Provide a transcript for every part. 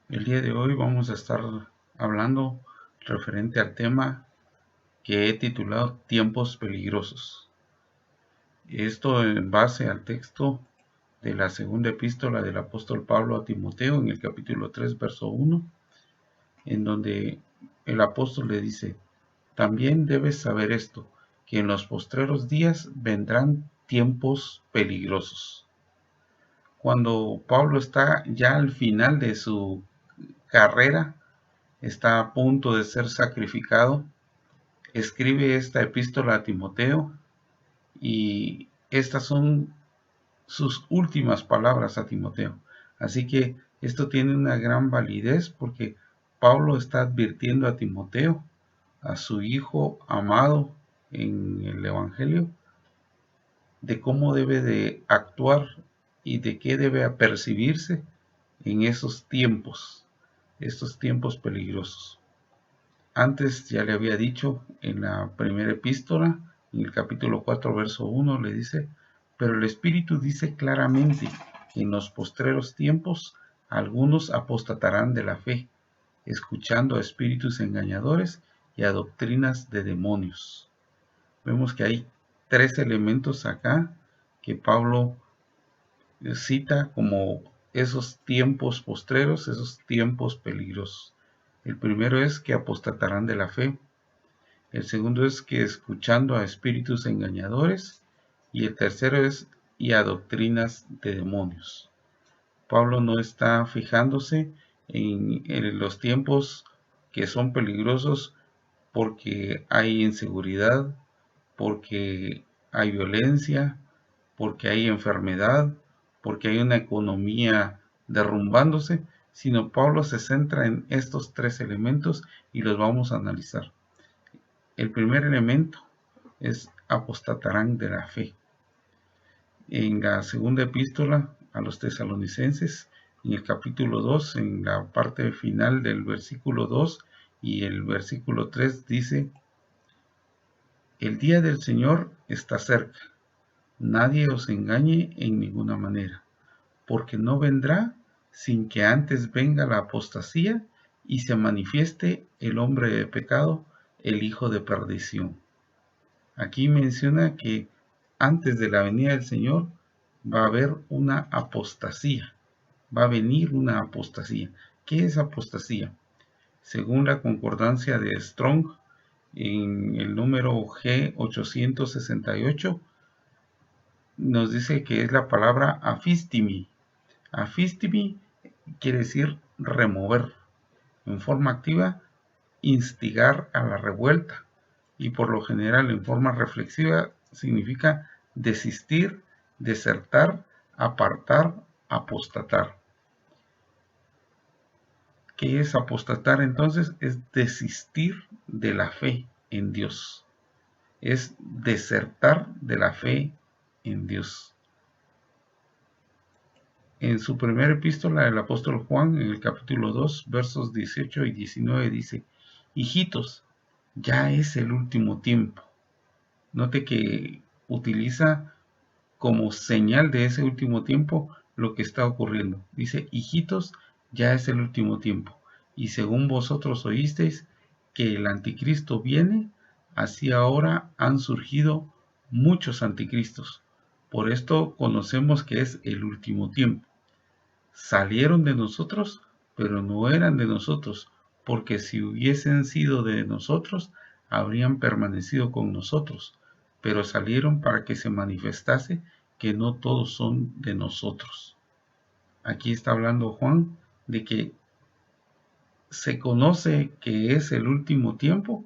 El día de hoy vamos a estar hablando referente al tema que he titulado Tiempos peligrosos. Esto en base al texto de la segunda epístola del apóstol Pablo a Timoteo en el capítulo 3, verso 1, en donde el apóstol le dice: también debes saber esto, que en los postreros días vendrán tiempos peligrosos. Cuando Pablo está ya al final de su carrera, está a punto de ser sacrificado, escribe esta epístola a Timoteo y estas son sus últimas palabras a Timoteo. Así que esto tiene una gran validez porque Pablo está advirtiendo a Timoteo, a su hijo amado en el Evangelio, de cómo debe de actuar y de qué debe apercibirse en estos tiempos peligrosos. Antes ya le había dicho en la primera epístola, en el capítulo 4, verso 1, le dice: pero el Espíritu dice claramente que en los postreros tiempos algunos apostatarán de la fe, escuchando a espíritus engañadores y a doctrinas de demonios. Vemos que hay tres elementos acá que Pablo cita como esos tiempos postreros, esos tiempos peligrosos. El primero es que apostatarán de la fe. El segundo es que escuchando a espíritus engañadores. Y el tercero es y a doctrinas de demonios. Pablo no está fijándose en los tiempos que son peligrosos porque hay inseguridad, porque hay violencia, porque hay enfermedad, porque hay una economía derrumbándose, sino Pablo se centra en estos tres elementos y los vamos a analizar. El primer elemento es apostatarán de la fe. En la segunda epístola a los tesalonicenses, en el capítulo 2, en la parte final del versículo 2 y el versículo 3 dice: el día del Señor está cerca, nadie os engañe en ninguna manera, porque no vendrá sin que antes venga la apostasía y se manifieste el hombre de pecado, el hijo de perdición. Aquí menciona que antes de la venida del Señor va a haber una apostasía, va a venir una apostasía. ¿Qué es apostasía? Según la concordancia de Strong, en el número G868, nos dice que es la palabra afistimi. Afistimi quiere decir remover. En forma activa, instigar a la revuelta. Y por lo general en forma reflexiva significa desistir, desertar, apartar, apostatar. ¿Qué es apostatar entonces? Es desistir de la fe en Dios. Es desertar de la fe en Dios. En su primera epístola, el apóstol Juan, en el capítulo 2, versos 18 y 19, dice: hijitos, ya es el último tiempo. Note que utiliza como señal de ese último tiempo lo que está ocurriendo. Dice: hijitos, ya es el último tiempo. Y según vosotros oísteis que el anticristo viene, así ahora han surgido muchos anticristos. Por esto conocemos que es el último tiempo. Salieron de nosotros, pero no eran de nosotros, porque si hubiesen sido de nosotros, habrían permanecido con nosotros, pero salieron para que se manifestase que no todos son de nosotros. Aquí está hablando Juan de que se conoce que es el último tiempo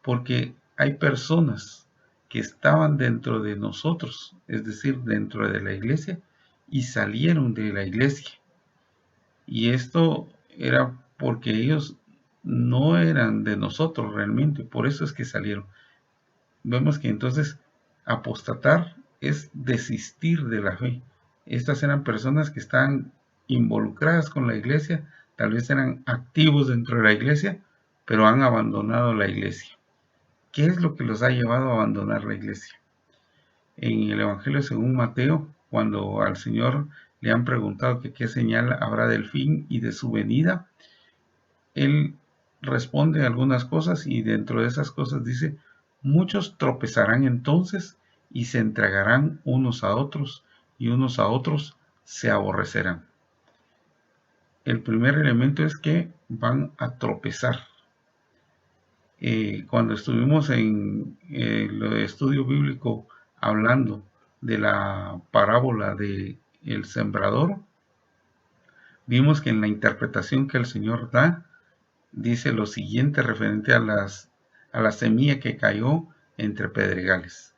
porque hay personas que estaban dentro de nosotros, es decir, dentro de la iglesia, y salieron de la iglesia. Y esto era porque ellos no eran de nosotros realmente, por eso es que salieron. Vemos que entonces apostatar es desistir de la fe. Estas eran personas que estaban involucradas con la iglesia, tal vez eran activos dentro de la iglesia, pero han abandonado la iglesia. ¿Qué es lo que los ha llevado a abandonar la iglesia? En el Evangelio según Mateo, cuando al Señor le han preguntado que qué señal habrá del fin y de su venida, él responde algunas cosas y dentro de esas cosas dice, muchos tropezarán entonces y se entregarán unos a otros y unos a otros se aborrecerán. El primer elemento es que van a tropezar. Cuando estuvimos en el estudio bíblico hablando de la parábola de el sembrador, vimos que en la interpretación que el Señor da, dice lo siguiente referente a la semilla que cayó entre pedregales.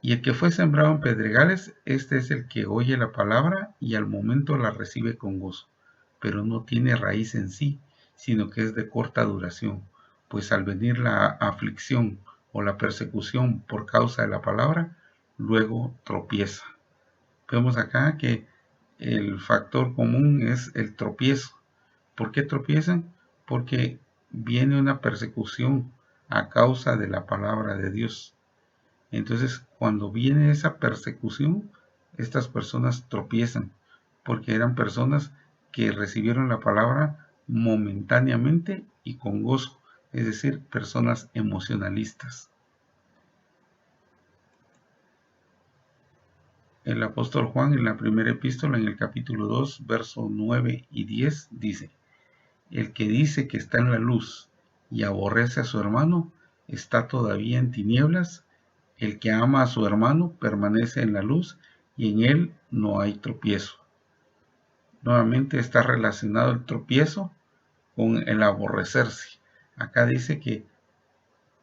Y el que fue sembrado en pedregales, este es el que oye la palabra y al momento la recibe con gozo, pero no tiene raíz en sí, sino que es de corta duración, pues al venir la aflicción o la persecución por causa de la palabra, luego tropieza. Vemos acá que el factor común es el tropiezo. ¿Por qué tropiezan? Porque viene una persecución a causa de la palabra de Dios. Entonces, cuando viene esa persecución, estas personas tropiezan, porque eran personas que recibieron la palabra momentáneamente y con gozo, es decir, personas emocionalistas. El apóstol Juan en la primera epístola, en el capítulo 2, versos 9 y 10, dice, el que dice que está en la luz y aborrece a su hermano, está todavía en tinieblas. El que ama a su hermano permanece en la luz y en él no hay tropiezo. Nuevamente está relacionado el tropiezo con el aborrecerse. Acá dice que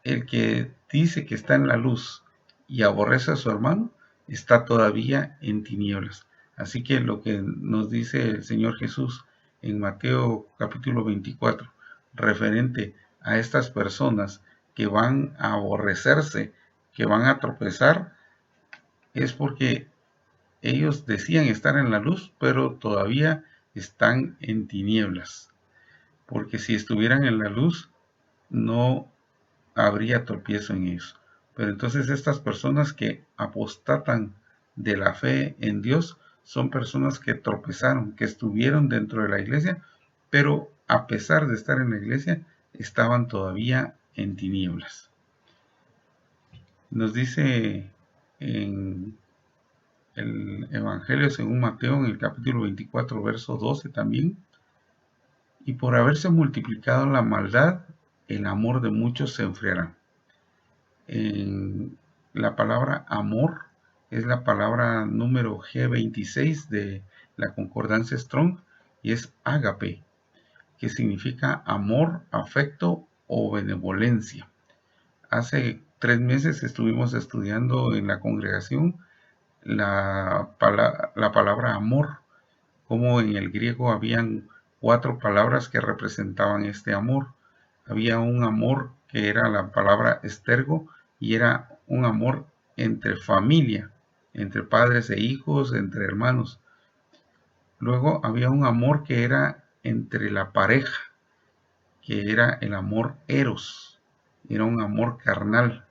el que dice que está en la luz y aborrece a su hermano está todavía en tinieblas. Así que lo que nos dice el Señor Jesús en Mateo capítulo 24, referente a estas personas que van a aborrecerse, que van a tropezar, es porque ellos decían estar en la luz, pero todavía están en tinieblas. Porque si estuvieran en la luz, no habría tropiezo en ellos. Pero entonces estas personas que apostatan de la fe en Dios son personas que tropezaron, que estuvieron dentro de la iglesia, pero a pesar de estar en la iglesia, estaban todavía en tinieblas. Nos dice en el Evangelio según Mateo, en el capítulo 24, verso 12 también, y por haberse multiplicado la maldad, el amor de muchos se enfriará. En la palabra amor es la palabra número G26 de la concordancia Strong y es ágape, que significa amor, afecto o benevolencia. Hace 3 meses estuvimos estudiando en la congregación la palabra amor, como en el griego habían 4 palabras que representaban este amor. Había un amor que era la palabra estergo y era un amor entre familia, entre padres e hijos, entre hermanos. Luego había un amor que era entre la pareja, que era el amor eros, era un amor carnal.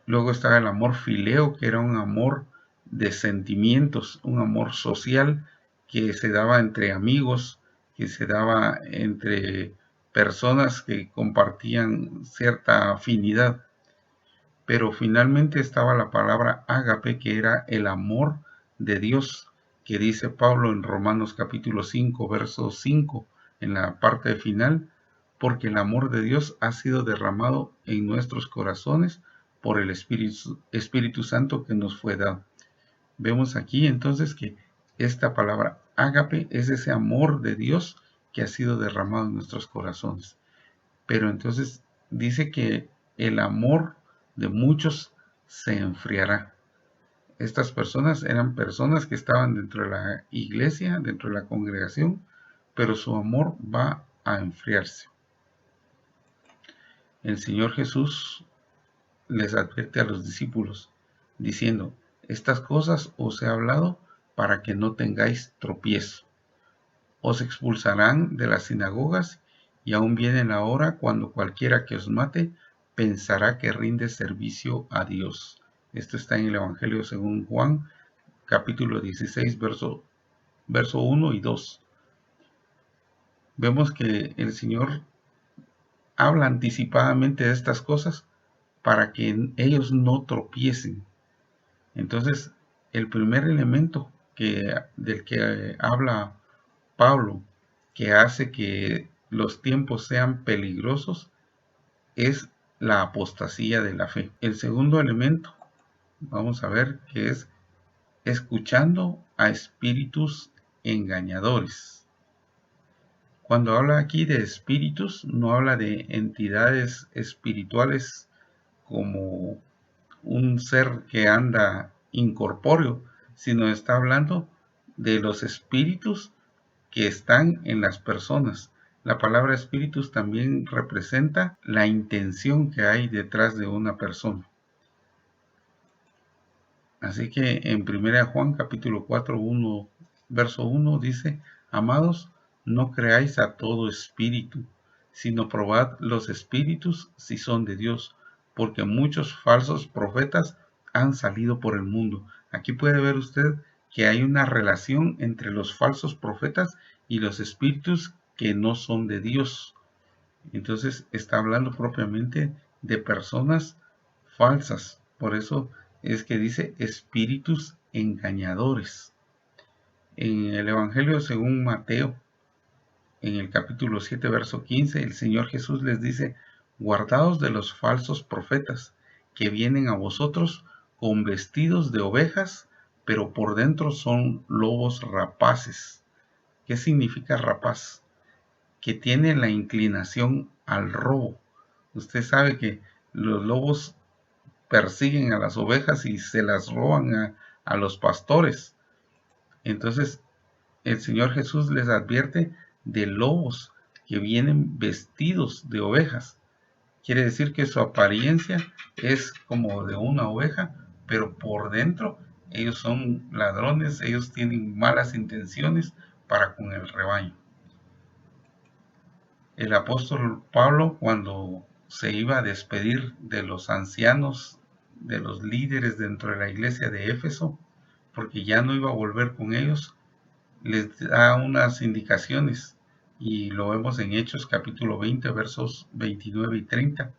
Luego estaba el amor fileo, que era un amor de sentimientos, un amor social que se daba entre amigos, que se daba entre personas que compartían cierta afinidad. Pero finalmente estaba la palabra ágape, que era el amor de Dios, que dice Pablo en Romanos capítulo 5, verso 5, en la parte final, porque el amor de Dios ha sido derramado en nuestros corazones por el Espíritu Santo que nos fue dado. Vemos aquí entonces que esta palabra ágape es ese amor de Dios que ha sido derramado en nuestros corazones. Pero entonces dice que el amor de muchos se enfriará. Estas personas eran personas que estaban dentro de la iglesia, dentro de la congregación, pero su amor va a enfriarse. El Señor Jesús les advierte a los discípulos, diciendo, estas cosas os he hablado para que no tengáis tropiezo. Os expulsarán de las sinagogas y aún viene la hora cuando cualquiera que os mate pensará que rinde servicio a Dios. Esto está en el Evangelio según Juan, capítulo 16, verso 1 y 2. vemos que el Señor habla anticipadamente de estas cosas para que ellos no tropiecen. Entonces, el primer elemento del que habla Pablo, que hace que los tiempos sean peligrosos, es la apostasía de la fe. El segundo elemento, vamos a ver, que es escuchando a espíritus engañadores. Cuando habla aquí de espíritus, no habla de entidades espirituales como un ser que anda incorpóreo, sino está hablando de los espíritus que están en las personas. La palabra espíritus también representa la intención que hay detrás de una persona. Así que en 1 Juan capítulo 4, verso 1 dice: Amados, no creáis a todo espíritu, sino probad los espíritus si son de Dios, porque muchos falsos profetas han salido por el mundo. Aquí puede ver usted que hay una relación entre los falsos profetas y los espíritus que no son de Dios. Entonces está hablando propiamente de personas falsas. Por eso es que dice espíritus engañadores. En el Evangelio según Mateo, en el capítulo 7, verso 15, el Señor Jesús les dice: guardaos de los falsos profetas, que vienen a vosotros con vestidos de ovejas, pero por dentro son lobos rapaces. ¿Qué significa rapaz? Que tiene la inclinación al robo. Usted sabe que los lobos persiguen a las ovejas y se las roban a los pastores. Entonces el Señor Jesús les advierte de lobos que vienen vestidos de ovejas. Quiere decir que su apariencia es como de una oveja, pero por dentro ellos son ladrones, ellos tienen malas intenciones para con el rebaño. El apóstol Pablo, cuando se iba a despedir de los ancianos, de los líderes dentro de la iglesia de Éfeso, porque ya no iba a volver con ellos, les da unas indicaciones, y lo vemos en Hechos capítulo 20, versos 29 y 30,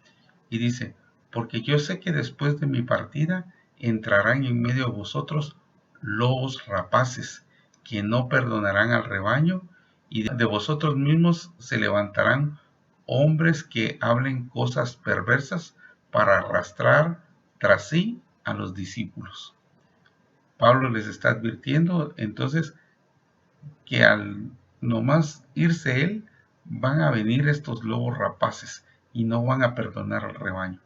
y dice: porque yo sé que después de mi partida entrarán en medio de vosotros lobos rapaces, que no perdonarán al rebaño, y de vosotros mismos se levantarán hombres que hablen cosas perversas para arrastrar tras sí a los discípulos. Pablo les está advirtiendo entonces que al nomás irse él, van a venir estos lobos rapaces y no van a perdonar al rebaño.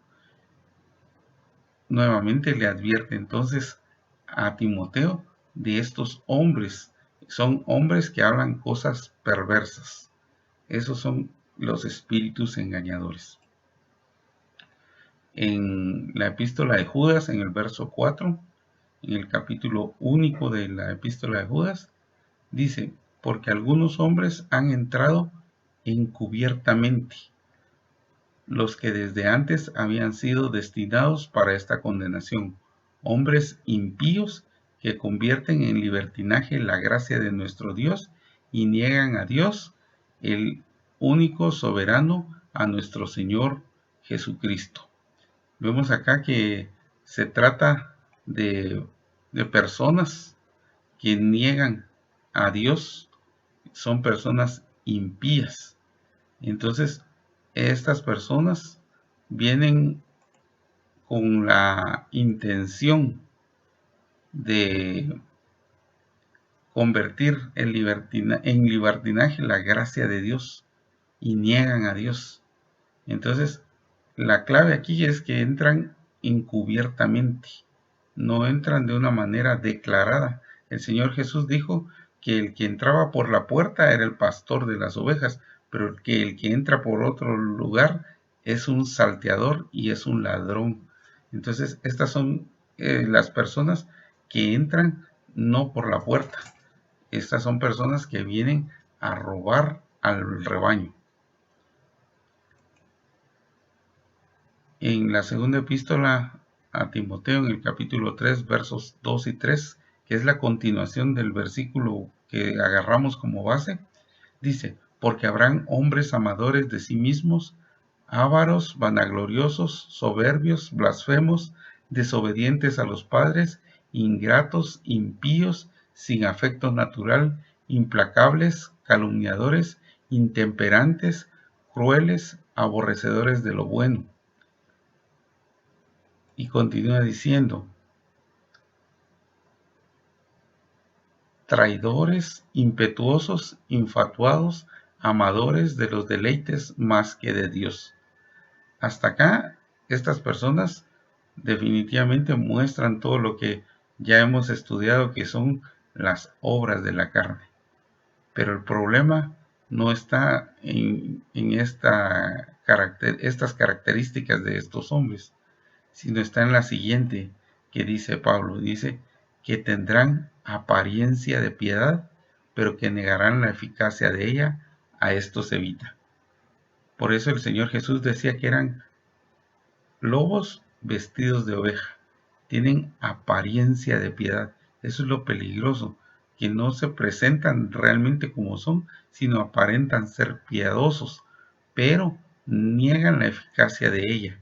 Nuevamente le advierte entonces a Timoteo de estos hombres. Son hombres que hablan cosas perversas. Esos son los espíritus engañadores. En la epístola de Judas, en el verso 4, en el capítulo único de la epístola de Judas, dice: porque algunos hombres han entrado encubiertamente, los que desde antes habían sido destinados para esta condenación, hombres impíos que convierten en libertinaje la gracia de nuestro Dios y niegan a Dios, el único soberano, a nuestro Señor Jesucristo. Vemos acá que se trata de personas que niegan a Dios, son personas impías. Entonces, estas personas vienen con la intención de convertir en libertinaje la gracia de Dios y niegan a Dios. Entonces, la clave aquí es que entran encubiertamente, no entran de una manera declarada. El Señor Jesús dijo que el que entraba por la puerta era el pastor de las ovejas, pero que el que entra por otro lugar es un salteador y es un ladrón. Entonces, estas son las personas que entran no por la puerta. Estas son personas que vienen a robar al rebaño. En la segunda epístola a Timoteo, en el capítulo 3, versos 2 y 3, que es la continuación del versículo que agarramos como base, dice: porque habrán hombres amadores de sí mismos, ávaros, vanagloriosos, soberbios, blasfemos, desobedientes a los padres, ingratos, impíos, sin afecto natural, implacables, calumniadores, intemperantes, crueles, aborrecedores de lo bueno. Y continúa diciendo, traidores, impetuosos, infatuados, amadores de los deleites más que de Dios. Hasta acá, estas personas definitivamente muestran todo lo que ya hemos estudiado, que son las obras de la carne. Pero el problema no está en estas características de estos hombres, sino está en la siguiente que dice Pablo. Dice que tendrán apariencia de piedad, pero que negarán la eficacia de ella. A estos evita. Por eso el Señor Jesús decía que eran lobos vestidos de oveja. Tienen apariencia de piedad. Eso es lo peligroso, que no se presentan realmente como son, sino aparentan ser piadosos, pero niegan la eficacia de ella.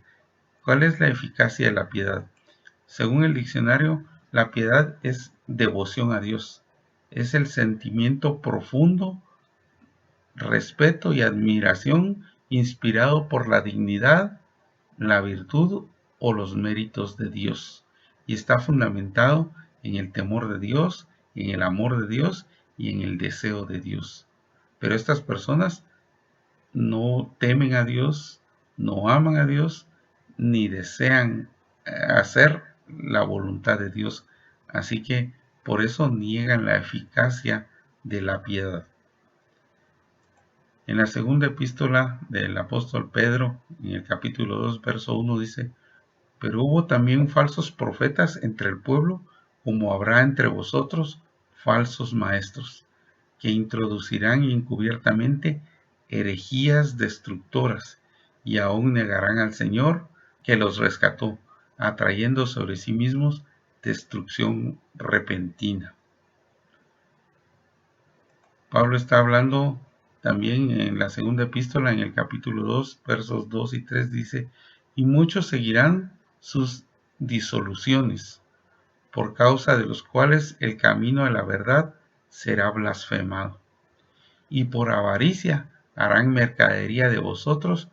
¿Cuál es la eficacia de la piedad? Según el diccionario, la piedad es devoción a Dios. Es el sentimiento profundo, respeto y admiración inspirado por la dignidad, la virtud o los méritos de Dios. Y está fundamentado en el temor de Dios, en el amor de Dios y en el deseo de Dios. Pero estas personas no temen a Dios, no aman a Dios, ni desean hacer la voluntad de Dios. Así que por eso niegan la eficacia de la piedad. En la segunda epístola del apóstol Pedro, en el capítulo 2, verso 1, dice: pero hubo también falsos profetas entre el pueblo, como habrá entre vosotros falsos maestros, que introducirán encubiertamente herejías destructoras, y aún negarán al Señor que los rescató, atrayendo sobre sí mismos destrucción repentina. Pablo está hablando también en la segunda epístola, en el capítulo 2, versos 2 y 3, dice: y muchos seguirán sus disoluciones, por causa de los cuales el camino de la verdad será blasfemado. Y por avaricia harán mercadería de vosotros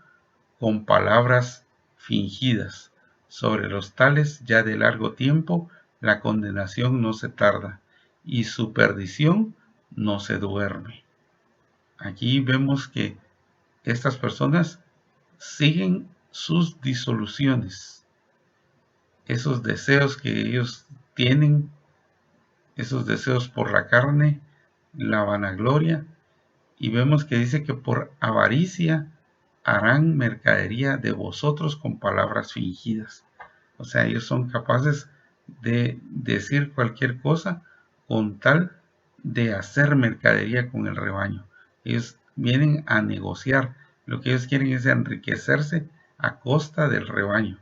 con palabras fingidas. Sobre los tales ya de largo tiempo la condenación no se tarda, y su perdición no se duerme. Aquí vemos que estas personas siguen sus disoluciones, esos deseos que ellos tienen, esos deseos por la carne, la vanagloria, y vemos que dice que por avaricia harán mercadería de vosotros con palabras fingidas. O sea, ellos son capaces de decir cualquier cosa con tal de hacer mercadería con el rebaño. Ellos vienen a negociar. Lo que ellos quieren es enriquecerse a costa del rebaño.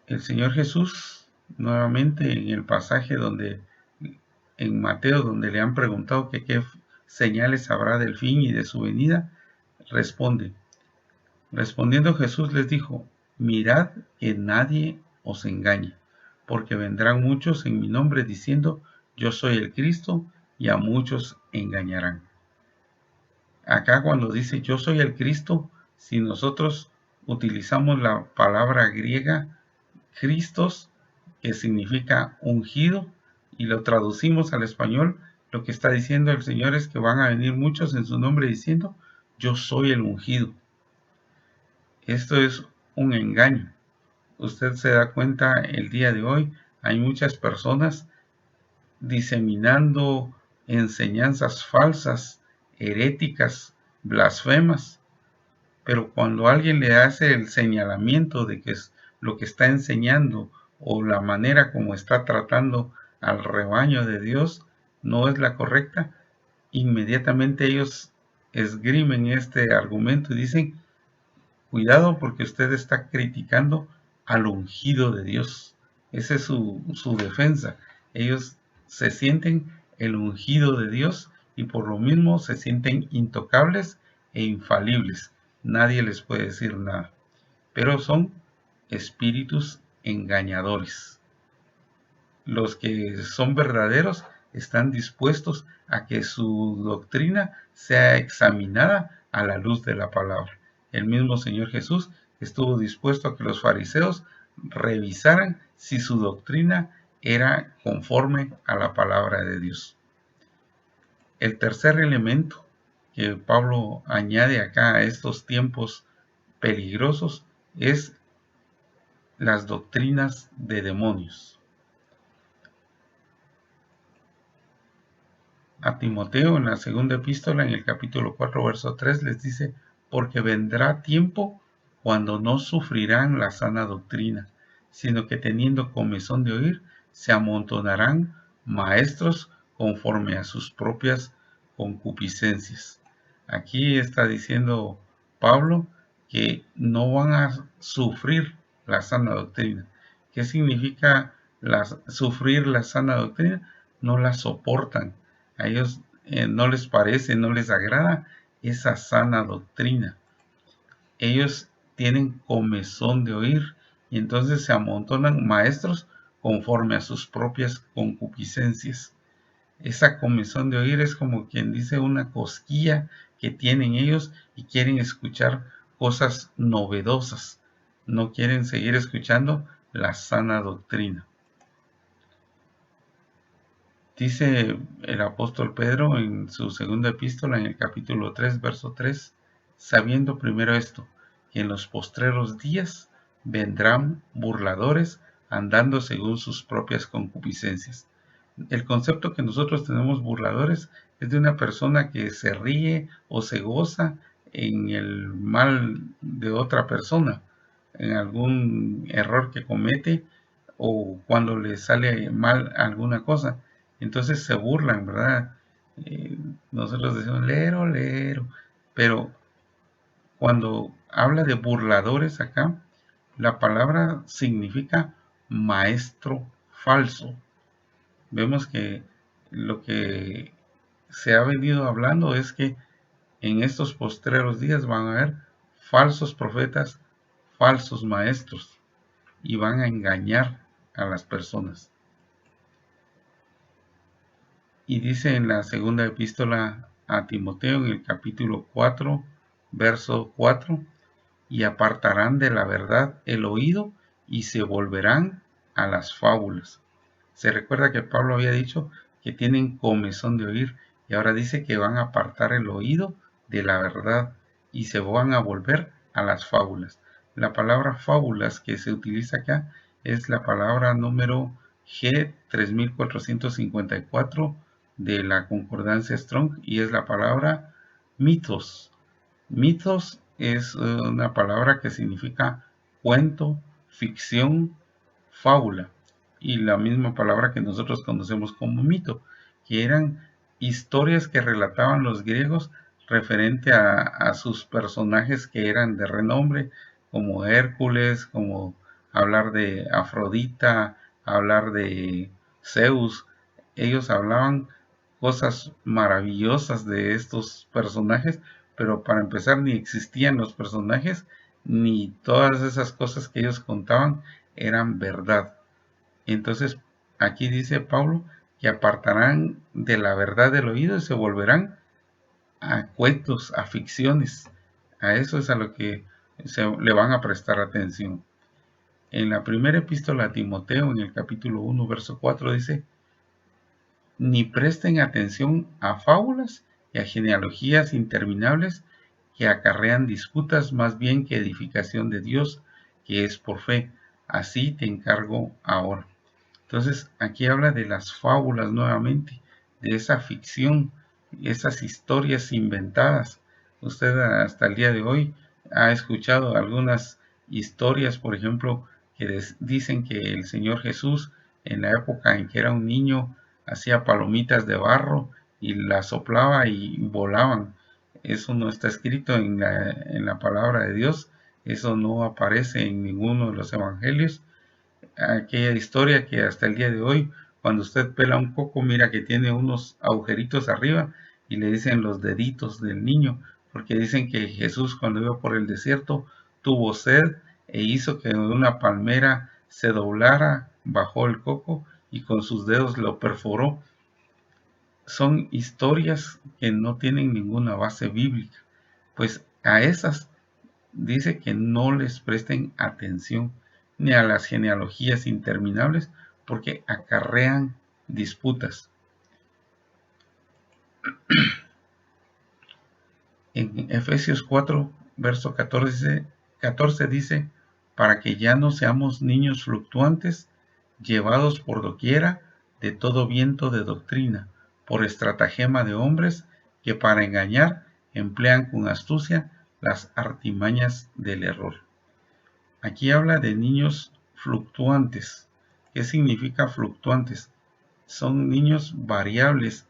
El Señor Jesús, nuevamente en el pasaje en Mateo, donde le han preguntado que qué señales habrá del fin y de su venida, respondiendo Jesús les dijo: mirad que nadie os engañe, porque vendrán muchos en mi nombre diciendo: yo soy el Cristo, y a muchos engañarán. Acá cuando dice yo soy el Cristo, si nosotros utilizamos la palabra griega Christos, que significa ungido, y lo traducimos al español, lo que está diciendo el Señor es que van a venir muchos en su nombre diciendo: yo soy el ungido. Esto es un engaño. Usted se da cuenta, el día de hoy hay muchas personas diseminando enseñanzas falsas, heréticas, blasfemas, pero cuando alguien le hace el señalamiento de que es lo que está enseñando o la manera como está tratando al rebaño de Dios no es la correcta, inmediatamente ellos esgrimen este argumento y dicen: cuidado, porque usted está criticando al ungido de Dios. Esa es su defensa. Ellos se sienten el ungido de Dios, y por lo mismo se sienten intocables e infalibles. Nadie les puede decir nada. Pero son espíritus engañadores. Los que son verdaderos están dispuestos a que su doctrina sea examinada a la luz de la palabra. El mismo Señor Jesús estuvo dispuesto a que los fariseos revisaran si su doctrina era conforme a la palabra de Dios. El tercer elemento que Pablo añade acá a estos tiempos peligrosos es las doctrinas de demonios. A Timoteo, en la segunda epístola, en el capítulo 4, verso 3, les dice: porque vendrá tiempo cuando no sufrirán la sana doctrina, sino que teniendo comezón de oír, se amontonarán maestros conforme a sus propias concupiscencias. Aquí está diciendo Pablo que no van a sufrir la sana doctrina. ¿Qué significa sufrir la sana doctrina? No la soportan. A ellos no les parece, no les agrada esa sana doctrina. Ellos tienen comezón de oír y entonces se amontonan maestros conforme a sus propias concupiscencias. Esa comezón de oír es como quien dice una cosquilla que tienen ellos y quieren escuchar cosas novedosas. No quieren seguir escuchando la sana doctrina. Dice el apóstol Pedro en su segunda epístola, en el capítulo 3, verso 3, sabiendo primero esto, que en los postreros días vendrán burladores andando según sus propias concupiscencias. El concepto que nosotros tenemos burladores es de una persona que se ríe o se goza en el mal de otra persona, en algún error que comete o cuando le sale mal alguna cosa. Entonces se burlan, ¿verdad? Nosotros decimos lero, lero, pero cuando habla de burladores acá, la palabra significa maestro falso. Vemos que lo que se ha venido hablando es que en estos postreros días van a haber falsos profetas, falsos maestros, y van a engañar a las personas. Y dice en la segunda epístola a Timoteo, en el capítulo 4, verso 4, y apartarán de la verdad el oído y se volverán a las fábulas. Se recuerda que Pablo había dicho que tienen comezón de oír y ahora dice que van a apartar el oído de la verdad y se van a volver a las fábulas. La palabra fábulas que se utiliza acá es la palabra número G3454 de la concordancia Strong y es la palabra mitos. Mitos es una palabra que significa cuento, ficción, fábula, y la misma palabra que nosotros conocemos como mito, que eran historias que relataban los griegos referente a sus personajes que eran de renombre, como Hércules, como hablar de Afrodita, hablar de Zeus. Ellos hablaban cosas maravillosas de estos personajes, pero para empezar ni existían los personajes, ni todas esas cosas que ellos contaban eran verdad. Entonces aquí dice Pablo que apartarán de la verdad del oído y se volverán a cuentos, a ficciones. A eso es a lo que le van a prestar atención. En la primera epístola a Timoteo, en el capítulo 1, verso 4, dice: ni presten atención a fábulas y a genealogías interminables que acarrean disputas más bien que edificación de Dios, que es por fe. Así te encargo ahora. Entonces, aquí habla de las fábulas nuevamente, de esa ficción, esas historias inventadas. Usted hasta el día de hoy ha escuchado algunas historias, por ejemplo, que dicen que el Señor Jesús, en la época en que era un niño, hacía palomitas de barro y las soplaba y volaban. Eso no está escrito en la palabra de Dios, eso no aparece en ninguno de los evangelios. Aquella historia que hasta el día de hoy Cuando usted pela un coco, mira que tiene unos agujeritos arriba y le dicen los deditos del niño, porque dicen que Jesús cuando iba por el desierto tuvo sed e hizo que una palmera se doblara, bajó el coco y con sus dedos lo perforó. Son historias que no tienen ninguna base bíblica, pues a esas dice que no les presten atención ni a las genealogías interminables porque acarrean disputas. En Efesios 4, verso 14 dice, para que ya no seamos niños fluctuantes, llevados por doquiera de todo viento de doctrina, por estratagema de hombres que para engañar emplean con astucia las artimañas del error. Aquí habla de niños fluctuantes. ¿Qué significa fluctuantes? Son niños variables,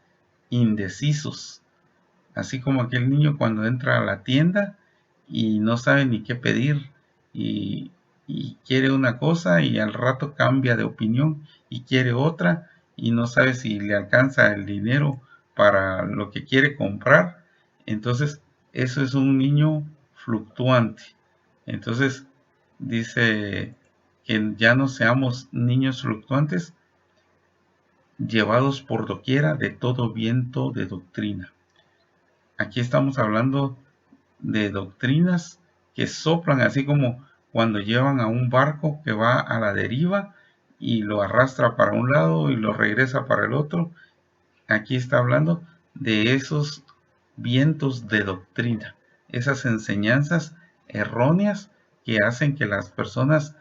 indecisos, así como aquel niño cuando entra a la tienda y no sabe ni qué pedir y quiere una cosa y al rato cambia de opinión y quiere otra y no sabe si le alcanza el dinero para lo que quiere comprar. Entonces, eso es un niño fluctuante. Entonces, dice que ya no seamos niños fluctuantes, llevados por doquiera de todo viento de doctrina. Aquí estamos hablando de doctrinas que soplan, así como cuando llevan a un barco que va a la deriva y lo arrastra para un lado y lo regresa para el otro. Aquí está hablando de esos vientos de doctrina, esas enseñanzas erróneas que hacen que las personas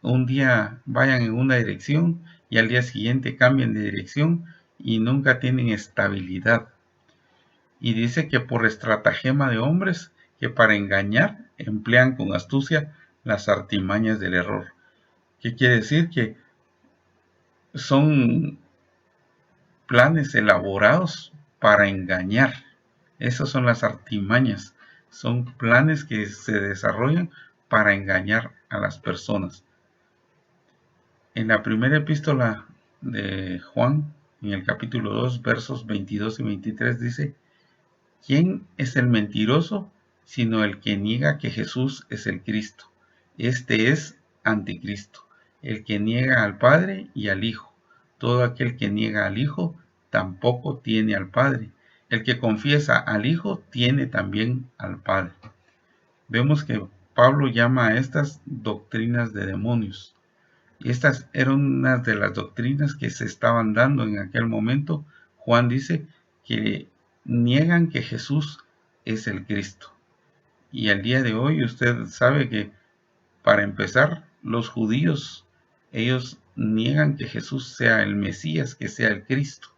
un día vayan en una dirección y al día siguiente cambien de dirección y nunca tienen estabilidad. Y dice que por estratagema de hombres que para engañar emplean con astucia las artimañas del error. ¿Qué quiere decir? Que son planes elaborados para engañar. Esas son las artimañas. Son planes que se desarrollan para engañar a las personas. En la primera epístola de Juan, en el capítulo 2, versos 22 y 23, dice, ¿quién es el mentiroso sino el que niega que Jesús es el Cristo? Este es anticristo, el que niega al Padre y al Hijo. Todo aquel que niega al Hijo tampoco tiene al Padre. El que confiesa al Hijo tiene también al Padre. Vemos que Pablo llama a estas doctrinas de demonios. Y estas eran unas de las doctrinas que se estaban dando en aquel momento. Juan dice que niegan que Jesús es el Cristo. Y al día de hoy usted sabe que, para empezar, los judíos, ellos niegan que Jesús sea el Mesías, que sea el Cristo.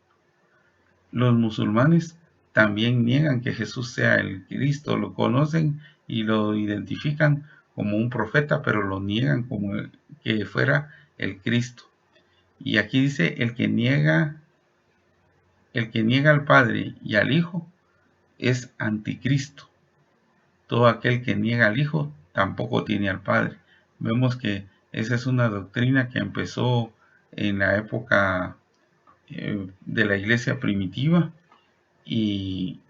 Los musulmanes también niegan que Jesús sea el Cristo, lo conocen y lo identifican como un profeta, pero lo niegan como que fuera el Cristo. Y aquí dice, el que niega al Padre y al Hijo es anticristo. Todo aquel que niega al Hijo tampoco tiene al Padre. Vemos que esa es una doctrina que empezó en la época de la iglesia primitiva y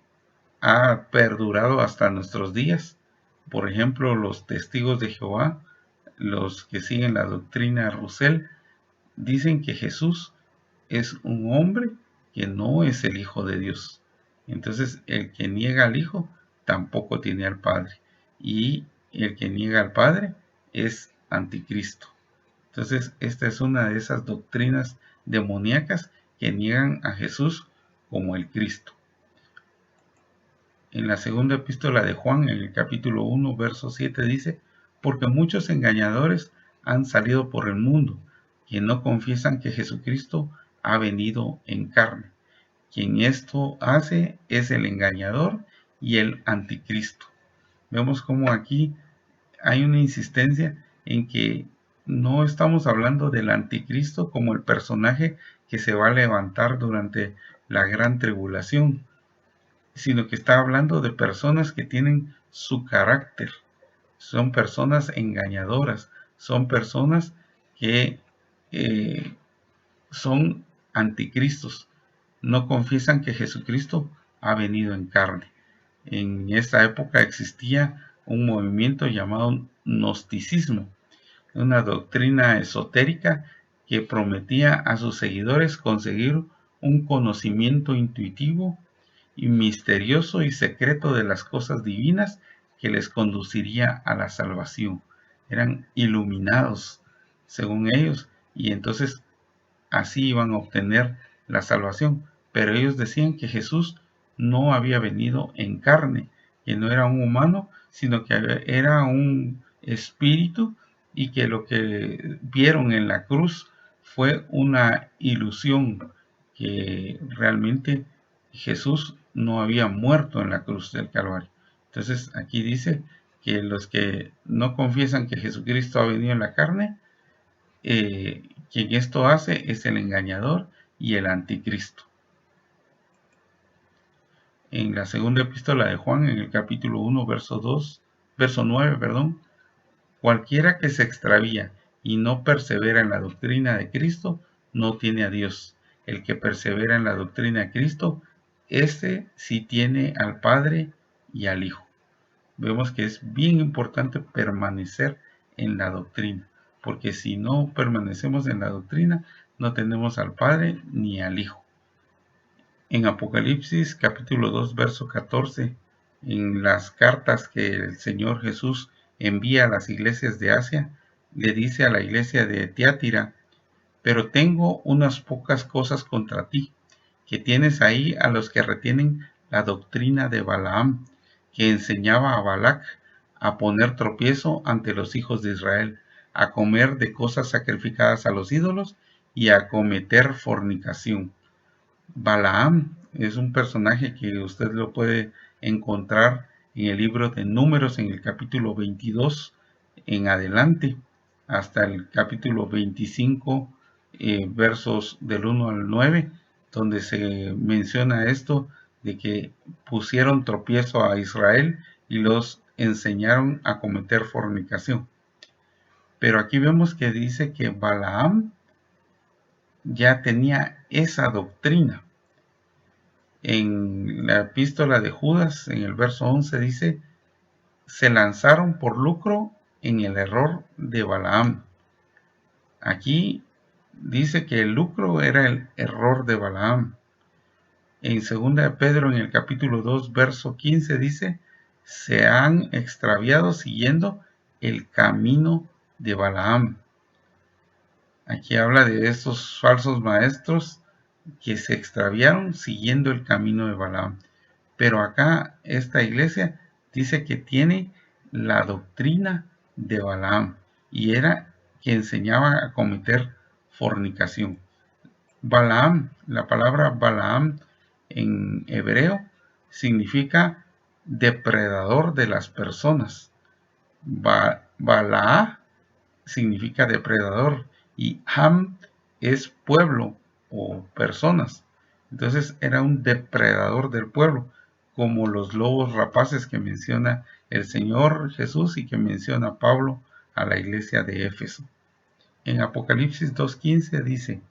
ha perdurado hasta nuestros días. Por ejemplo, los testigos de Jehová, los que siguen la doctrina Russell, dicen que Jesús es un hombre que no es el Hijo de Dios. Entonces, el que niega al Hijo tampoco tiene al Padre. Y el que niega al Padre es anticristo. Entonces, esta es una de esas doctrinas demoníacas que niegan a Jesús como el Cristo. En la segunda epístola de Juan, en el capítulo 1, verso 7, dice, porque muchos engañadores han salido por el mundo, que no confiesan que Jesucristo ha venido en carne. Quien esto hace es el engañador y el anticristo. Vemos como aquí hay una insistencia en que no estamos hablando del anticristo como el personaje que se va a levantar durante la gran tribulación, sino que está hablando de personas que tienen su carácter. Son personas engañadoras, son personas que son anticristos. No confiesan que Jesucristo ha venido en carne. En esta época existía un movimiento llamado gnosticismo, una doctrina esotérica que prometía a sus seguidores conseguir un conocimiento intuitivo y misterioso y secreto de las cosas divinas que les conduciría a la salvación. Eran iluminados, según ellos, y entonces así iban a obtener la salvación. Pero ellos decían que Jesús no había venido en carne, que no era un humano, sino que era un espíritu, y que lo que vieron en la cruz fue una ilusión, que realmente Jesús no había muerto en la cruz del Calvario. Entonces aquí dice que los que no confiesan que Jesucristo ha venido en la carne, quien esto hace es el engañador y el anticristo. En la segunda epístola de Juan, en el capítulo 1, verso 9, cualquiera que se extravía y no persevera en la doctrina de Cristo, no tiene a Dios. El que persevera en la doctrina de Cristo, ese sí tiene al Padre y al Hijo. Vemos que es bien importante permanecer en la doctrina, porque si no permanecemos en la doctrina, no tenemos al Padre ni al Hijo. En Apocalipsis capítulo 2, verso 14, en las cartas que el Señor Jesús envía a las iglesias de Asia, le dice a la iglesia de Tiatira: pero tengo unas pocas cosas contra ti, que tienes ahí a los que retienen la doctrina de Balaam, que enseñaba a Balac a poner tropiezo ante los hijos de Israel, a comer de cosas sacrificadas a los ídolos y a cometer fornicación. Balaam es un personaje que usted lo puede encontrar en el libro de Números, en el capítulo 22 en adelante, hasta el capítulo 25, versos del 1 al 9, donde se menciona esto de que pusieron tropiezo a Israel y los enseñaron a cometer fornicación. Pero aquí vemos que dice que Balaam ya tenía esa doctrina. En la epístola de Judas, en el verso 11, dice: se lanzaron por lucro en el error de Balaam. Aquí dice que el lucro era el error de Balaam. En 2 de Pedro, en el capítulo 2, verso 15, dice: se han extraviado siguiendo el camino de Balaam. Aquí habla de estos falsos maestros que se extraviaron siguiendo el camino de Balaam. Pero acá esta iglesia dice que tiene la doctrina de Balaam, y era que enseñaba a cometer fornicación. Balaam, la palabra Balaam en hebreo significa depredador de las personas. Balaa significa depredador y Ham es pueblo o personas. Entonces era un depredador del pueblo, como los lobos rapaces que menciona el Señor Jesús y que menciona Pablo a la iglesia de Éfeso. En Apocalipsis 2:15 dice: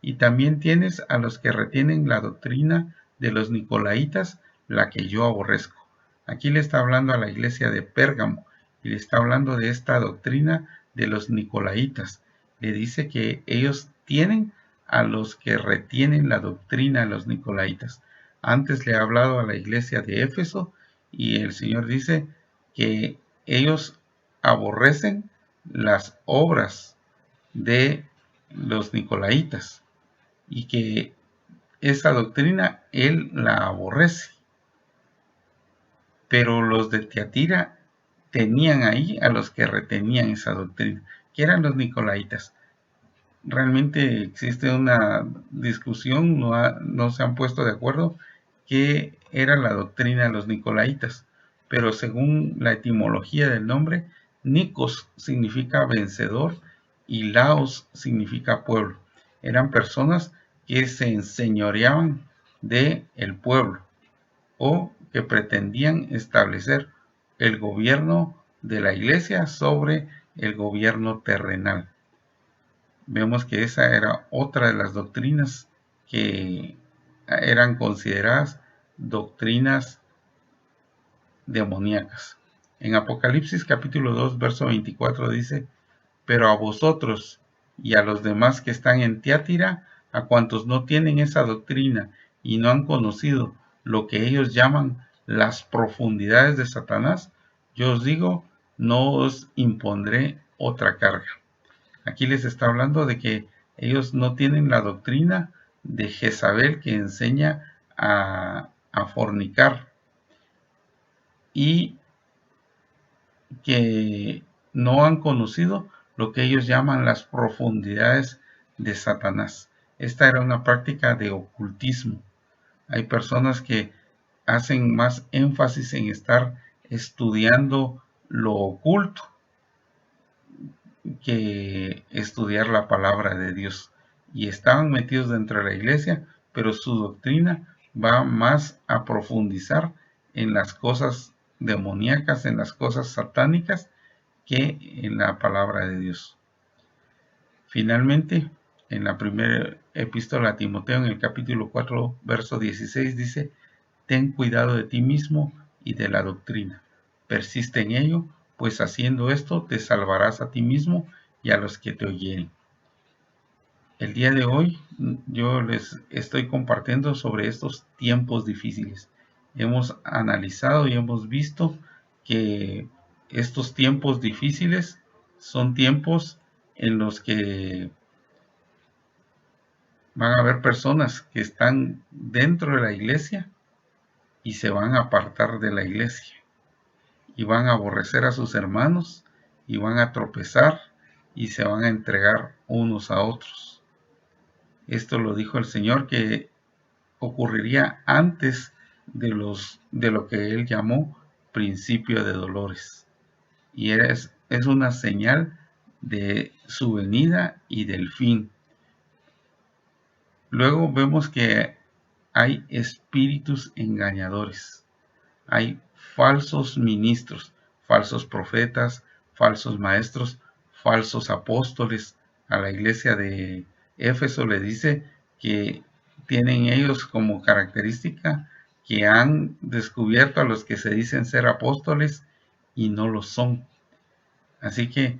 y también tienes a los que retienen la doctrina de los Nicolaitas, la que yo aborrezco. Aquí le está hablando a la iglesia de Pérgamo y le está hablando de esta doctrina de los Nicolaitas. Le dice que ellos tienen a los que retienen la doctrina de los Nicolaitas. Antes le ha hablado a la iglesia de Éfeso y el Señor dice que ellos aborrecen las obras de los Nicolaitas y que esa doctrina él la aborrece. Pero los de Tiatira tenían ahí a los que retenían esa doctrina, que eran los Nicolaitas. Realmente existe una discusión, no se han puesto de acuerdo qué era la doctrina de los Nicolaitas, pero según la etimología del nombre, Nikos significa vencedor y Laos significa pueblo. Eran personas que se enseñoreaban de el pueblo o que pretendían establecer el gobierno de la iglesia sobre el gobierno terrenal. Vemos que esa era otra de las doctrinas que eran consideradas doctrinas demoníacas. En Apocalipsis capítulo 2, verso 24 dice: pero a vosotros y a los demás que están en Tiatira, a cuantos no tienen esa doctrina y no han conocido lo que ellos llaman las profundidades de Satanás, yo os digo, no os impondré otra carga. Aquí les está hablando de que ellos no tienen la doctrina de Jezabel, que enseña a fornicar, y que no han conocido lo que ellos llaman las profundidades de Satanás. Esta era una práctica de ocultismo. Hay personas que hacen más énfasis en estar estudiando lo oculto que estudiar la palabra de Dios. Y estaban metidos dentro de la iglesia, pero su doctrina va más a profundizar en las cosas demoníacas, en las cosas satánicas, que en la palabra de Dios. Finalmente, en la primera epístola a Timoteo, en el capítulo 4, verso 16, dice: ten cuidado de ti mismo y de la doctrina. Persiste en ello, pues haciendo esto te salvarás a ti mismo y a los que te oyeren. El día de hoy yo les estoy compartiendo sobre estos tiempos difíciles. Hemos analizado y hemos visto que estos tiempos difíciles son tiempos en los que van a haber personas que están dentro de la iglesia y se van a apartar de la iglesia, y van a aborrecer a sus hermanos, y van a tropezar, y se van a entregar unos a otros. Esto lo dijo el Señor, que ocurriría antes de lo que Él llamó principio de dolores. Y es una señal de su venida y del fin. Luego vemos que hay espíritus engañadores. Hay falsos ministros, falsos profetas, falsos maestros, falsos apóstoles. A la iglesia de Éfeso le dice que tienen ellos como característica que han descubierto a los que se dicen ser apóstoles y no lo son. Así que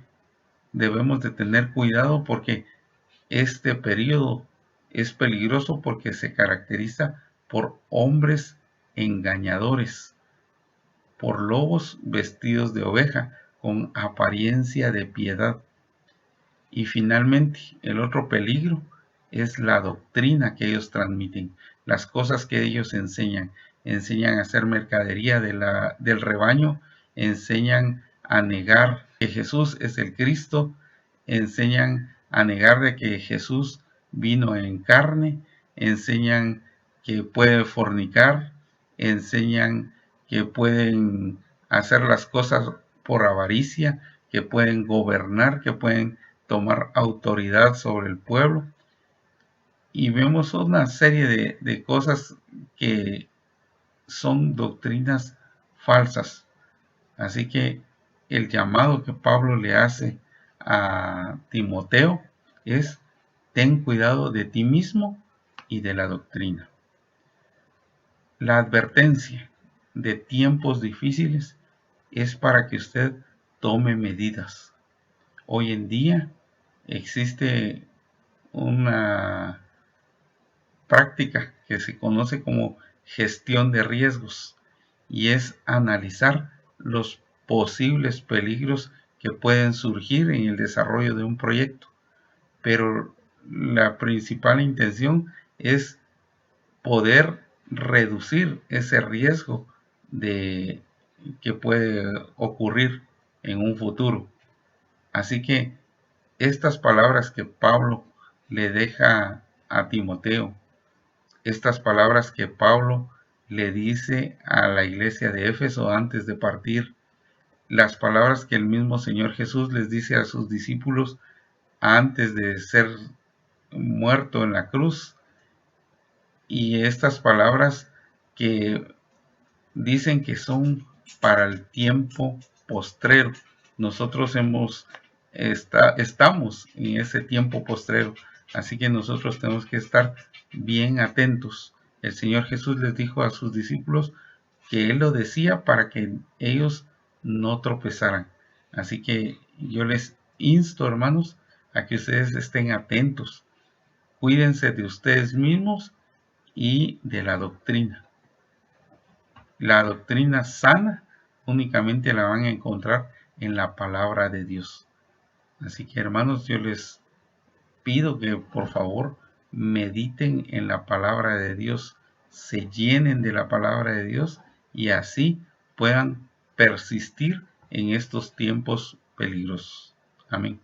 debemos de tener cuidado, porque este periodo es peligroso porque se caracteriza por hombres engañadores, por lobos vestidos de oveja, con apariencia de piedad. Y finalmente, el otro peligro es la doctrina que ellos transmiten, las cosas que ellos enseñan. Enseñan a hacer mercadería del rebaño, enseñan a negar que Jesús es el Cristo, enseñan a negar de que Jesús vino en carne, enseñan que puede fornicar, enseñan que pueden hacer las cosas por avaricia, que pueden gobernar, que pueden tomar autoridad sobre el pueblo. Y vemos una serie de cosas que son doctrinas falsas. Así que el llamado que Pablo le hace a Timoteo es: ten cuidado de ti mismo y de la doctrina. La advertencia de tiempos difíciles es para que usted tome medidas. Hoy en día existe una práctica que se conoce como gestión de riesgos, y es analizar los posibles peligros que pueden surgir en el desarrollo de un proyecto. Pero la principal intención es poder reducir ese riesgo de que puede ocurrir en un futuro. Así que estas palabras que Pablo le deja a Timoteo, estas palabras que Pablo le dice a la iglesia de Éfeso antes de partir, las palabras que el mismo Señor Jesús les dice a sus discípulos antes de ser muerto en la cruz, y estas palabras que dicen que son para el tiempo postrero. Nosotros estamos en ese tiempo postrero. Así que nosotros tenemos que estar bien atentos. El Señor Jesús les dijo a sus discípulos que Él lo decía para que ellos no tropezaran. Así que yo les insto, hermanos, a que ustedes estén atentos. Cuídense de ustedes mismos y de la doctrina. La doctrina sana únicamente la van a encontrar en la palabra de Dios. Así que, hermanos, yo les pido que por favor mediten en la palabra de Dios, se llenen de la palabra de Dios y así puedan persistir en estos tiempos peligrosos. Amén.